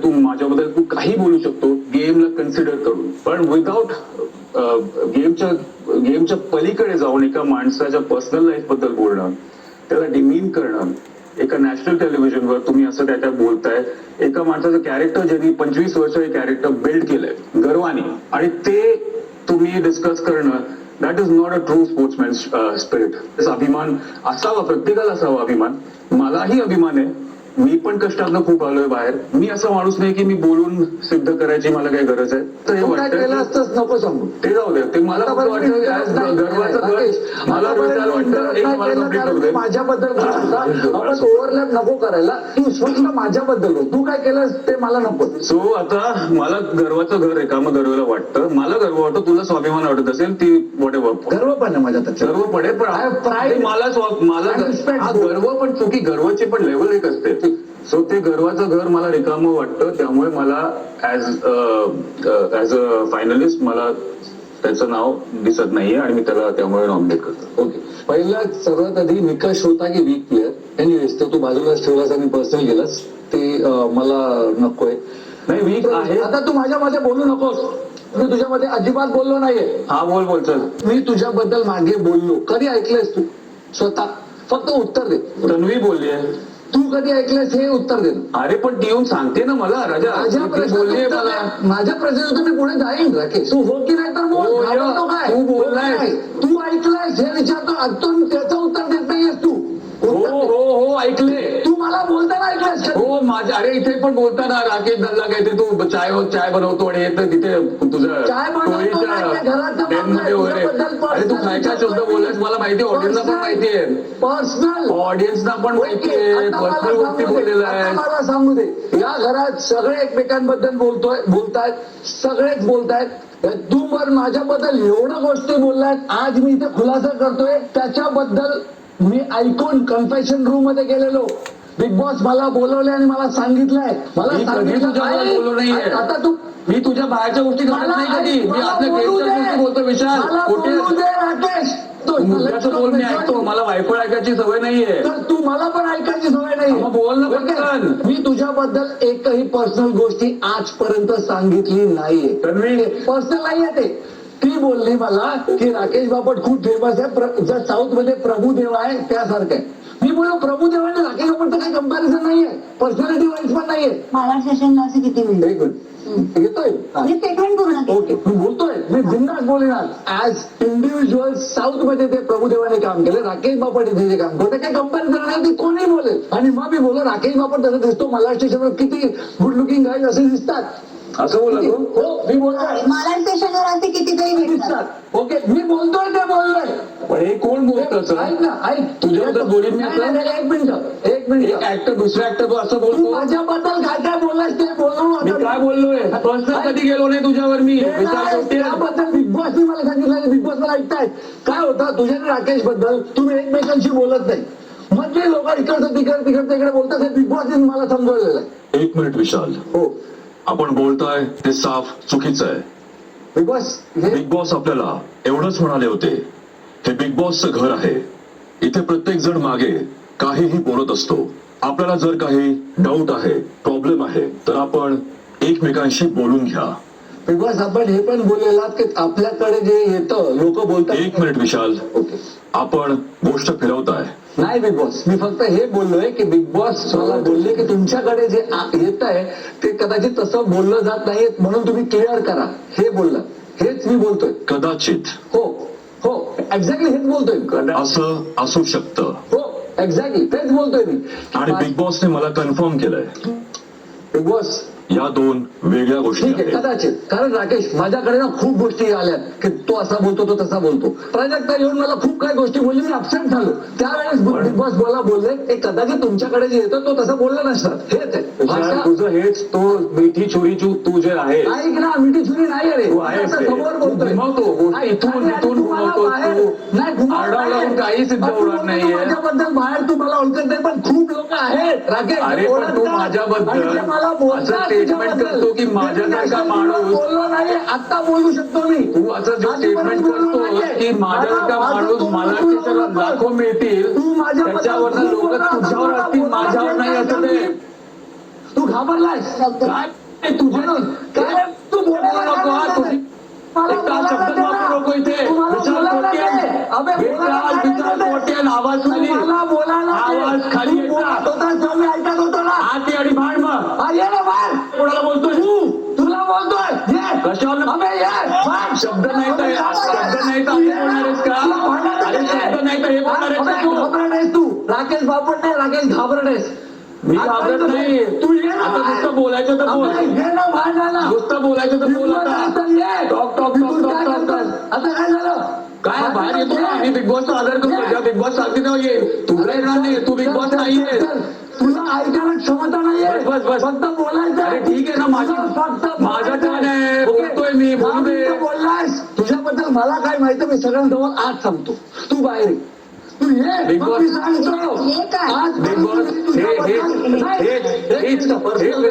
तू माझ्याबद्दल तू काही बोलू शकतो गेमला कन्सिडर करून, पण विदाउट गेमच्या पलीकडे जाऊन एका माणसाच्या पर्सनल लाईफ बद्दल बोलणं, त्याला डिमीन करणं, एका नॅशनल टेलिव्हिजनवर तुम्ही असं त्या बोलताय, एका माणसाचं कॅरेक्टर ज्यांनी 25 वर्ष हे कॅरेक्टर बिल्ड केलंय गर्वाने, आणि ते तुम्ही डिस्कस करणं, that is not a true sportsman spirit. अभिमान असावा, प्रत्येकाला असावा अभिमान. मलाही अभिमान आहे, मी पण कष्टातनं खूप आलोय बाहेर. मी असा माणूस नाही की मी बोलून सिद्ध करायची मला काही गरज आहे. तर हे वाटतं नको सांगू, ते जाऊ दे, ते मला फक्त वाटतं गर्वाचं घर मला वाटतं एक मला कंप्लीट करू दे. माझ्याबद्दल आपण ओव्हरलॅप नको करायला. तू स्वतः माझ्याबद्दल बोल, तू काय केलं ते मला नको. सो आता मला गर्वाचं घर आहे का, मग गर्वाला वाटतं, मला गर्व वाटतो, तुला स्वाभिमान वाटत असेल ती वॉट एव्हर. गर्व पण आहे माझ्या, गर्व पण आहे, पण मला गर्व पण, चुकी गर्वाची पण लेवल एक असते. सो ते गर्वाचं घर मला रिकामं वाटतं, त्यामुळे मला ऍज अ फायनलिस्ट मला त्याचं नाव दिसत नाहीये आणि मी त्याला त्यामुळे नॉमिनेट करतो. ओके, पहिला सर्वात आधी निकष होता की वीक प्लेअर. एनिवेज तो तू बाजूलाच ठेवलास आणि पर्सनल गेलास, ते मला नकोय. नाही, वीक आहे. आता तू माझ्यामध्ये बोलू नकोस, मी तुझ्यामध्ये अजिबात बोललो नाहीये. हा बोल चल. मी तुझ्याबद्दल मागे बोललो, कधी ऐकलंयस तू स्वतः? फक्त उत्तर दे. तन्वी बोलली आहे, तू कधी ऐकलंयस हे उत्तर दे. अरे पण ती येऊन सांगते ना मला, राजा बोलली मला, माझ्या प्रश्नाचं तुम्ही पुढे जाईन राकेश. तू हो की नाही तर बोल. काय तू बोललाय, तू ऐकलंयस हे विचारतो, अजून त्याचं उत्तर देत नाहीयेस तू. हो ऐकले. तू मला बोलताना ऐकलंस? हो माझ्या, अरे इथे पण बोलताना राकेश दल्ला काय ते तू चाय बनवतो आणि येतं तिथे तुझं चाय बनवतो वगैरे. अरे तू काय काय शब्द बोललास मला माहिती, ऑडियन्सला पण माहिती आहे, पर्सनल ऑडियन्सला पण माहिती आहे, पर्सनल गोष्टी बोललेला आहे. मला सांगू दे, या घरात सगळे एकमेकांबद्दल बोलतायत, सगळेच बोलतायत. तू पण माझ्याबद्दल एवढ्या गोष्टी बोललाय, आज मी इथे खुलासा करतोय त्याच्याबद्दल. मी ऐकून कन्फेशन रूम मध्ये गेलेलो, बिग बॉस मला बोलवले आणि मला सांगितलंय, बोललो नाहीये. आता तू, मी तुझ्या बाहेरच्या गोष्टी करत नाही कधी, मी आपल्या गोष्टी बोलतो. विशाल कुठे राकेश, बोल, मी ऐकतो, मला वायफळ ऐकायची सवय नाहीये. तर तू मला पण ऐकायची सवय नाही, बोल ना पटकन. मी तुझ्याबद्दल एकही पर्सनल गोष्टी आजपर्यंत सांगितली नाहीये. पर्सनल नाहीये ते. ती बोलली मला की राकेश बापट खूप फेमस आहे, जर साऊथ मध्ये प्रभुदेवा आहे त्यासारखं आहे. मी बोललो प्रभुदेवा आणि राकेश बापटचं काही कंपॅरिझन नाहीये, पर्सनॅलिटी वाईज पण नाहीये. मला सेशनला असे किती मिळते? व्हेरी गुड, येतोय मी स्टेटमेंट पूर्ण केलं. ओके, मी बोलतोय, मी बिंदास बोलणार. ऍज इंडिव्हिज्युअल साऊथ मध्ये ते प्रभुदेवाने काम केलं, राकेश बापट इथे जे काम करते काही कंपॅरिझन नाही, ती कोणी बोलेल. आणि मग मी बोललो राकेश बापट तसं दिसतो, मला स्टेशनवर किती गुड लुकिंग गाईज असे दिसतात, असं बोलला तू? हो मी बोलतोय, मला स्टेशनवर असे कितीतरी दिसतात. ओके मी बोलतोय ते बोललोय. पण हे कोण बोलतं? ऐक ना, ऐक, तुझ्याबद्दल बोलीन मी आता? एक मिनिट. एक ऍक्टर दुसरा ऍक्टर तू असं तू बोलतो? माझ्याबद्दल काय काय बोललास ते बोललो. मी काय बोललोय? पर्सनल कधी गेलो नाही तुझ्यावर मी. त्याबद्दल बिग बॉसने मला सांगितलं, बिग बॉस मला ऐकतायत. काय होतं तुझ्या राकेश बद्दल, तुम्ही एकमेकांशी बोलत नाही, म्हणजे लोक इकडचं तिकडे बोलतात, हे बिग बॉसने मला समजवलेलं आहे. एक मिनिट विशाल, हो आपण बोलताय ते साफ चुकीचं आहे. बिग बॉस बिग बॉस आपल्याला एवढंच म्हणाले होते, हे बिग बॉसचं घर आहे, इथे प्रत्येक जण मागे काहीही बोलत असतो. आपल्याला जर काही डाऊट आहे, प्रॉब्लेम आहे, तर आपण एकमेकांशी बोलून घ्या. बिग बॉस आपण हे पण बोललेला की आपल्याकडे जे येतं लोक बोलतात. एक मिनिट विशाल, ओके, आपण गोष्ट फिरवताय. नाही बिग बॉस, मी फक्त हे बोललोय की बिग बॉस मला बोलले की तुमच्याकडे जे येत आहे ते कदाचित तसं बोललं जात नाही, म्हणून तुम्ही क्लिअर करा, हे बोललं. हेच मी बोलतोय. कदाचित. हो हो, एक्झॅक्टली हेच बोलतोय. असं असू शकतं. हो एक्झॅक्टली तेच बोलतोय मी. आणि बिग बॉसने मला कन्फर्म केलंय, बिग बॉस या दोन वेगळ्या गोष्टी ठीक आहे, आहेत. कदाचित. कारण राकेश माझ्याकडे ना खूप गोष्टी आल्यात की तो असा बोलतो, तो तसा बोलतो. प्राजक्ता येऊन मला खूप काही गोष्टी बोलली, मी अपसेट झालो. त्यावेळेस बिग बॉस मला बोलले की कदाचित तुमच्याकडे जे येतं तो तसं बोलला नसतात. हेच आहे तुझं, हेच तो मिठी छुरी तू जे आहे. ऐक ना, मिठी छुरी नाही रे, समोर बोलतोय. इथून काही सिद्ध होणार नाहीये. माझ्याबद्दल बाहेर तू मला ओळखत नाही, पण खूप लोक आहेत राकेश. अरे पण तू माझ्याबद्दल मला बोलतात, स्टेटमेंट करतो की माझ्यासारखा माणूस, बोललो नाही, आता बोलू शकतो मी. तू असं जो स्टेटमेंट करतो की माझ्यासारखा माणूस, मला त्याच्यावर लाखो मिळतील, त्याच्यावर लोक तुझ्यावर असतील, माझ्यावर नाही असं ते. तू घाबरलायस शब्द- काय तुझ्या काय तू बोलायला नको हा, काय तुम्ही- मला एकटा बोलायला शब्द दे वापरू ना. नको इथे. तुम्हाला विशाल बोलायला कोट्यान. दे. अबे बोलायला विशाल काय दे? कोट्यान, आवाज खाली. तुम्हाला बोलायला दे. आवाज खाली तू येता. बोलत होतास तेव्हा मी ऐकत होतो ना आत ये आणि भांड मग. हा, ये ना बाहेर कोणाला बोलतोय तुला बोलतोय ये कशावर अबे ये बाहेर. शब्द नाही तर शब्द नाही तर हे बोलणार आहेस का? अरे शब्द नाही तर हे बोलणार आहेस अबे, का तू तू? घाबरट आहेस तू राकेश बापट नाही राकेश घाबरट आहेस मी घाबरत नाही. तू ये ना आता बाहेर. नुसतं बोलायचं तर बोल. अबे, ये ना बाहेर जा ना नुसतं बोलायचं तर बोल आता. Talk, talk, talk, talk, talk, talk. आता काय झालं काय बाहेर येतो ना आम्ही बिग बॉसचा आदर करतो. जेव्हा बिग बॉस सांगते तेव्हा ये. तुला येणार नाही, तू बिग बॉस नाहीये. तुला ऐकायला क्षमता नाहीये बस, बस, बस. फक्त बोलायचं अरे ठीक आहे ना, माझी- तुला फक्त माझं टर्न आहे. ओके. बोलतोय मी, बोलू दे. दहा मिनिटं बोललायस तुझ्याबद्दल मला काय माहिती मी सगळ्यांजवळ आज सांगतो तू बाहेर ये. तू ये बिग मग बॉस. मी सांगतो हे काय? आज बिग बॉस हे तुझ्याबद्दल- नाही, हे एक मिनिटं, हे personal हे